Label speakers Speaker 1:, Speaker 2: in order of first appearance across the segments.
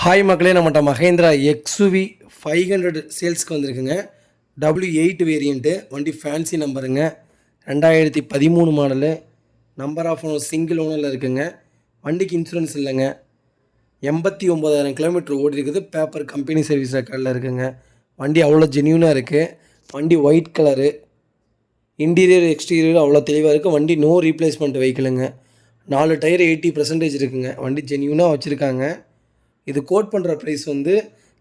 Speaker 1: Hi மக்களே, நம்மகிட்ட Mahindra XUV 500 சேல்ஸ்க்கு வந்திருக்குங்க. W8 variant. வண்டி ஃபேன்சி நம்பருங்க. 2013 model. Number of owner single ஓனரில் இருக்குங்க. வண்டிக்கு இன்சூரன்ஸ் இல்லைங்க. 89,000 கிலோமீட்டர் ஓடி இருக்குது. பேப்பர் கம்பெனி சர்வீஸ் ரெக்கார்டில் இருக்குங்க. வண்டி அவ்வளோ ஜென்யூனாக இருக்குது. வண்டி ஒயிட் கலரு. இன்டீரியர் எக்ஸ்டீரியர் அவ்வளோ தெளிவாக இருக்குது. வண்டி நோ ரீப்ளேஸ்மெண்ட் வெஹிக்கிளுங்க. 4 டயர் 80% இருக்குங்க. வண்டி ஜென்யூனாக வச்சுருக்காங்க. இது கோட் பண்ணுற ப்ரைஸ் வந்து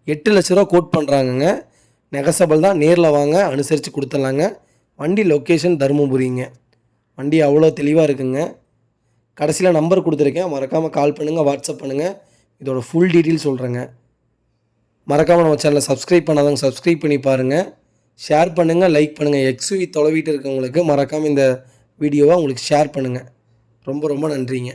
Speaker 1: 8 லட்ச ரூபா கோட் பண்ணுறாங்கங்க. நெகசபிள் தான். நேரில் வாங்க, அனுசரித்து கொடுத்துட்லாங்க. வண்டி லொக்கேஷன் தருமபுரிங்க. வண்டி அவ்வளோ தெளிவாக இருக்குங்க. கடைசியில் நம்பர் கொடுத்துருக்கேன், மறக்காமல் கால் பண்ணுங்கள், வாட்ஸ்அப் பண்ணுங்கள். இதோட ஃபுல் டீட்டெயில் சொல்கிறேங்க. மறக்காமல் நம்ம சேனலை சப்ஸ்கிரைப் பண்ணாதவங்க சப்ஸ்கிரைப் பண்ணி பாருங்கள். ஷேர் பண்ணுங்கள், லைக் பண்ணுங்கள். எக்ஸ்யூவி தொலைவீட்டு இருக்கவங்களுக்கு மறக்காமல் இந்த வீடியோவை உங்களுக்கு ஷேர் பண்ணுங்கள். ரொம்ப ரொம்ப நன்றிங்க.